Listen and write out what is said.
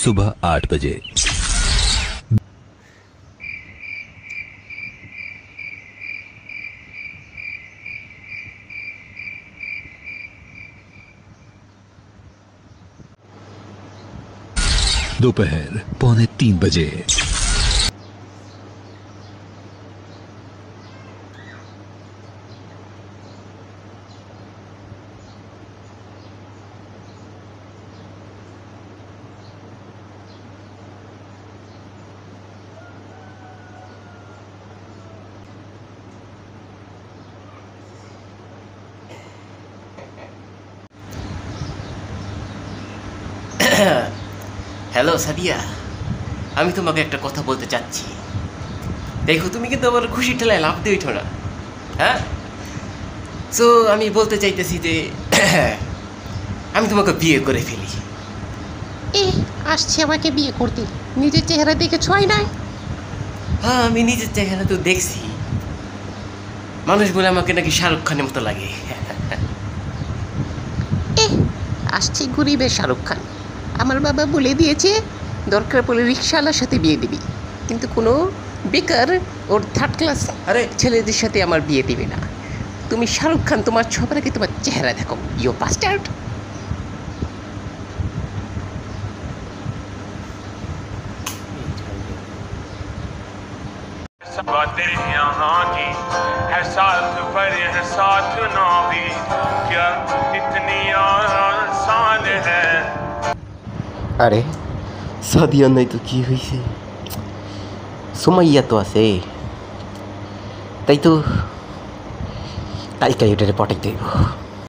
सुबह 8 बजे। दोपहर 2:45 बजे। হ্যালো সাদিয়া, আমি তোমাকে একটা কথা বলতে চাচ্ছি। দেখো, তুমি কিন্তু আমার খুশির ঠেলায় লাভ দিয়ে ওঠো না, হ্যাঁ? সো আমি বলতে চাইতেছি যে আমি তোমাকে বিয়ে করে ফেলি। আসছে আমাকে বিয়ে করতে, নিজের চেহারা দেখে ছয় নাই? হ্যাঁ, আমি নিজের চেহারা তো দেখছি। মানুষ বলে আমাকে নাকি শাহরুখ খানের মতো লাগে। আসছে গরিবের শাহরুখ খান। আমার বাবা বলে দিয়েছে দরকার পড়লে রিক্সাওয়ালার সাথে বিয়ে দিবি, কিন্তু কোনো বেকার ওর থার্ড ক্লাস ছেলেদের সাথে আমার বিয়ে দিবে না। তুমি শাহরুখ খান, তোমার সবার আগে তোমার চেহারা দেখো, ইউ বাস্টার্ড। बातें यहाँ की है साथ पर है साथ ना भी क्या इतनी आसान है। আরে সাদিয়া নাই তো কি হয়েছে? সুমাইয়া তো আছে, তাই তো কালকে এটারে পটাইতে হইব।